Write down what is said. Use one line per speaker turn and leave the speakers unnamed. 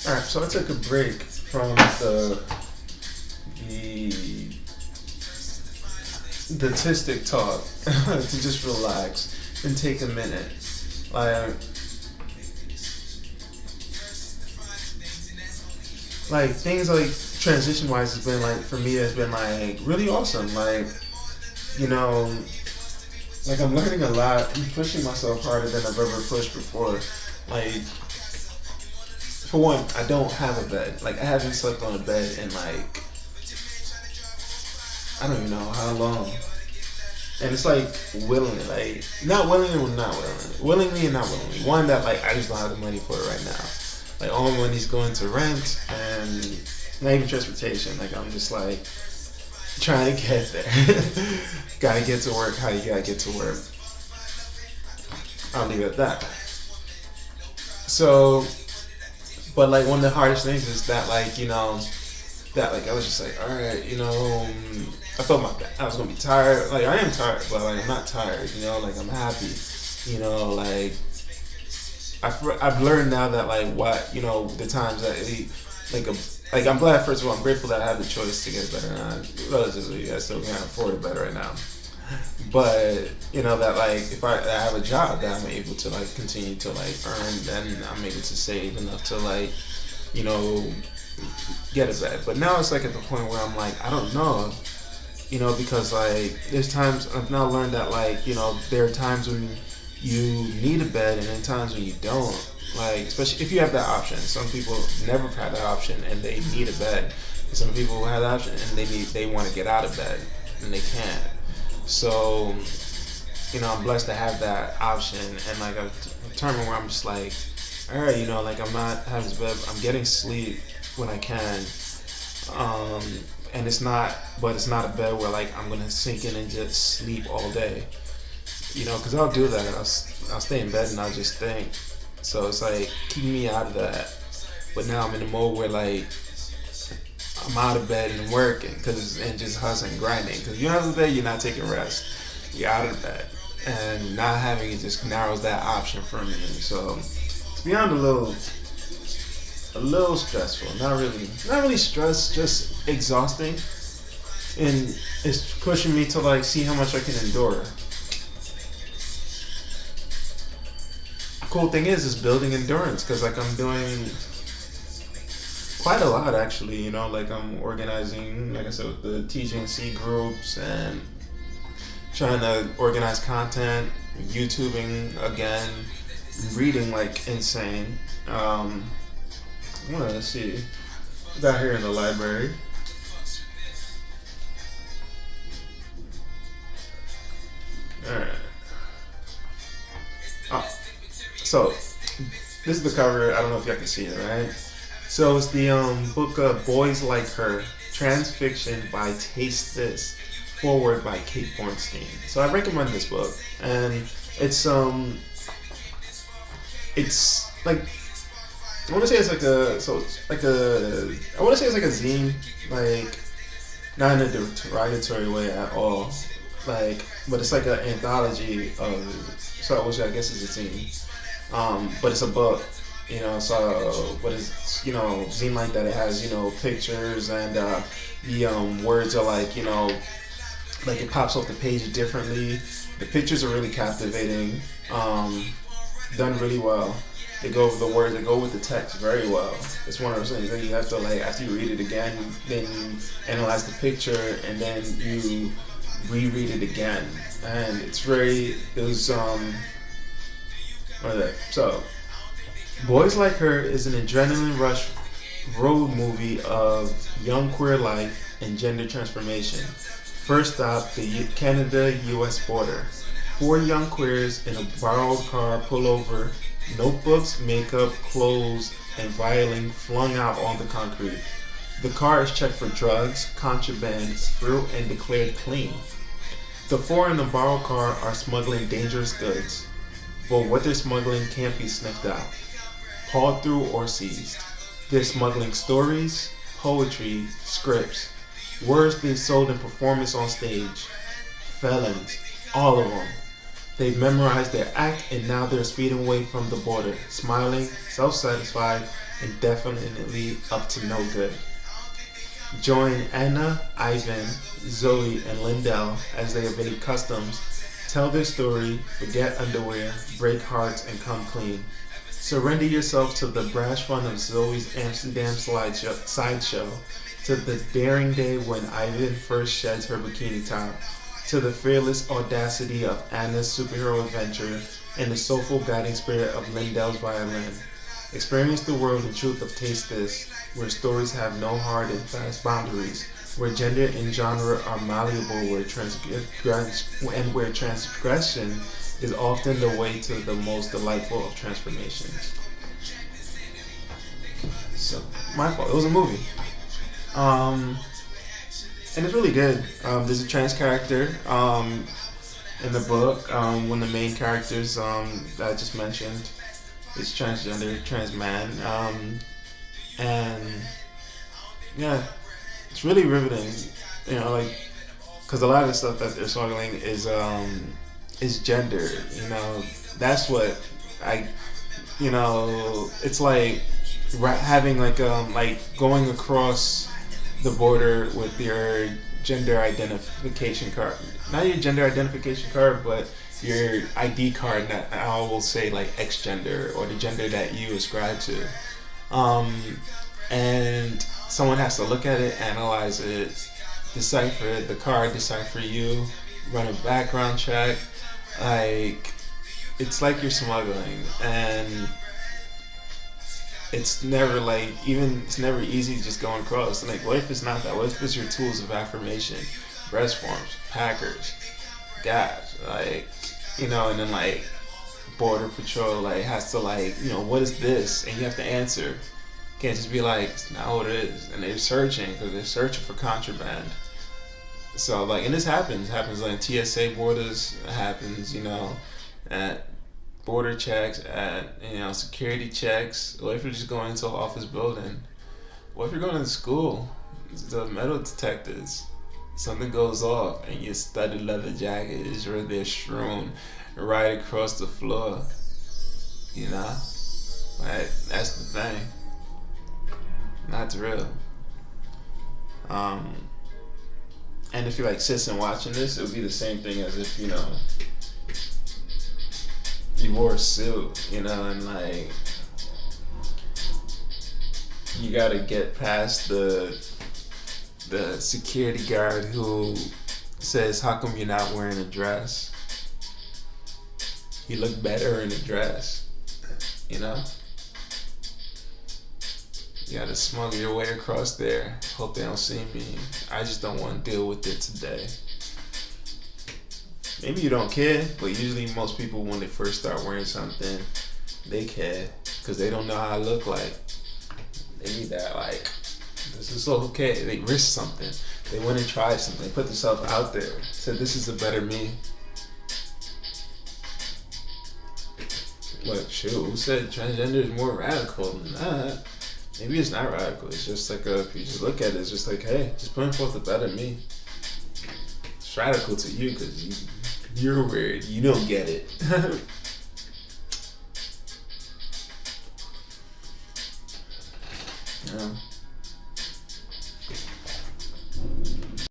All right, so I took a break from the statistic talk to just relax and take a minute. Like, things like transition wise has been like for me has been like really awesome. Like, you know, like I'm learning a lot. I'm pushing myself harder than I've ever pushed before. Like, for one, I don't have a bed. Like, I haven't slept on a bed in like I don't even know how long. And it's like willingly, like not willingly or not willingly, willingly and not willingly. One that like I just don't have the money for it right now. Like all my money's going to rent and not even transportation. Like I'm just like trying to get there. Gotta get to work. How you gotta get to work? I'll leave it at that. So, but like one of the hardest things is that like that like I was just like, all right, I thought I was gonna be tired. Like I am tired, but like I'm not tired. Like I'm happy. Like I've learned now that like what the times that like I'm glad. First of all, I'm grateful that I have the choice to get better. And relatively, I still can't afford it better right now. But that like if I have a job that I'm able to like continue to like earn, then I'm able to save enough to like get it back. But now it's like at the point where I'm like I don't know, because like there's times I've now learned that like there are times when you need a bed and then times when you don't. Like especially if you have that option. Some people never have that option and they need a bed. Some people have that option and they want to get out of bed and they can't. So, I'm blessed to have that option, and like I've determined where I'm just like, all right, like I'm not having this bed, I'm getting sleep when I can, and it's not a bed where like I'm gonna sink in and just sleep all day, because I'll do that. I'll stay in bed and I'll just think. So it's like keeping me out of that. But now I'm in a mode where like I'm out of bed and working and just hustling and grinding. Because you're out of bed, you're not taking rest. You're out of bed. And not having it just narrows that option for me. So it's beyond a little stressful. Not really stressed, just exhausting. And it's pushing me to like see how much I can endure. Cool thing is building endurance because like I'm doing quite a lot actually, like I'm organizing, like I said, with the TGNC groups and trying to organize content, YouTubing again, reading like insane. Let's see, got here in the library. Alright. Oh, so this is the cover. I don't know if y'all can see it, right? So it's the book Boys Like Her, Trans Fiction by Taste This, foreword by Kate Bornstein. So I recommend this book, and it's like I want to say it's like I want to say it's like a zine, like not in a derogatory way at all, like but it's like an anthology which I guess is a zine, but it's a book. But it's, zine like that, it has, pictures and, the, words are like, like it pops off the page differently. The pictures are really captivating, done really well. They go over the words, they go with the text very well. It's one of those things that you have to like, after you read it again, then you analyze the picture and then you reread it again. And so, Boys Like Her is an adrenaline rush road movie of young queer life and gender transformation. First stop, the Canada-US border. 4 young queers in a borrowed car pull over, notebooks, makeup, clothes, and violin flung out on the concrete. The car is checked for drugs, contraband, fruit, and declared clean. The 4 in the borrowed car are smuggling dangerous goods, but what they're smuggling can't be sniffed out, pawed through, or seized. They're smuggling stories, poetry, scripts, words being sold in performance on stage, felons, all of them. They've memorized their act and now they're speeding away from the border, smiling, self-satisfied, and definitely up to no good. Join Anna, Ivan, Zoe, and Lindell as they evade customs, tell their story, forget underwear, break hearts, and come clean. Surrender yourself to the brash fun of Zoe's Amsterdam sideshow, to the daring day when Ivan first sheds her bikini top, to the fearless audacity of Anna's superhero adventure, and the soulful guiding spirit of Lindell's violin. Experience the world and truth of Taste This, where stories have no hard and fast boundaries, where gender and genre are malleable, where transgression is often the way to the most delightful of transformations. So, my fault. It was a movie. And it's really good. There's a trans character in the book. One of the main characters that I just mentioned is transgender, trans man. And yeah, it's really riveting. You know, like, because a lot of the stuff that they're struggling is gender. You know, that's what it's like having like going across the border with your gender identification card. Not your gender identification card, but your ID card that I will say like X gender or the gender that you ascribe to. And someone has to look at it, analyze it, decipher the card, decipher you, run a background check. Like, it's like you're smuggling, and it's never easy just going across. Like, what if it's not that? What if it's your tools of affirmation, breast forms, Packers, gas, and then border patrol has to what is this? And you have to answer. You can't just be like, it's not what it is. And they're searching because they're searching for contraband. So and this happens like TSA borders, happens, at border checks, at security checks. What if you're just going into an office building? What if you're going to school? The metal detectors, something goes off and your studded leather jacket is right there strewn right across the floor. Right? That's the thing. That's real. And if you're sitting and watching this, it would be the same thing as if you wore a suit, and you gotta get past the security guard who says, "How come you're not wearing a dress? You look better in a dress." You gotta smuggle your way across there. Hope they don't see me. I just don't want to deal with it today. Maybe you don't care, but usually most people, when they first start wearing something, they care because they don't know how I look like. They need that, this is okay. They risk something. They want to try something. They put themselves out there. So this is a better me. But shoot, who said transgender is more radical than that? Maybe it's not radical. It's just if you just look at it, it's just hey, just putting forth a better me. It's radical to you because you're weird. You don't get it.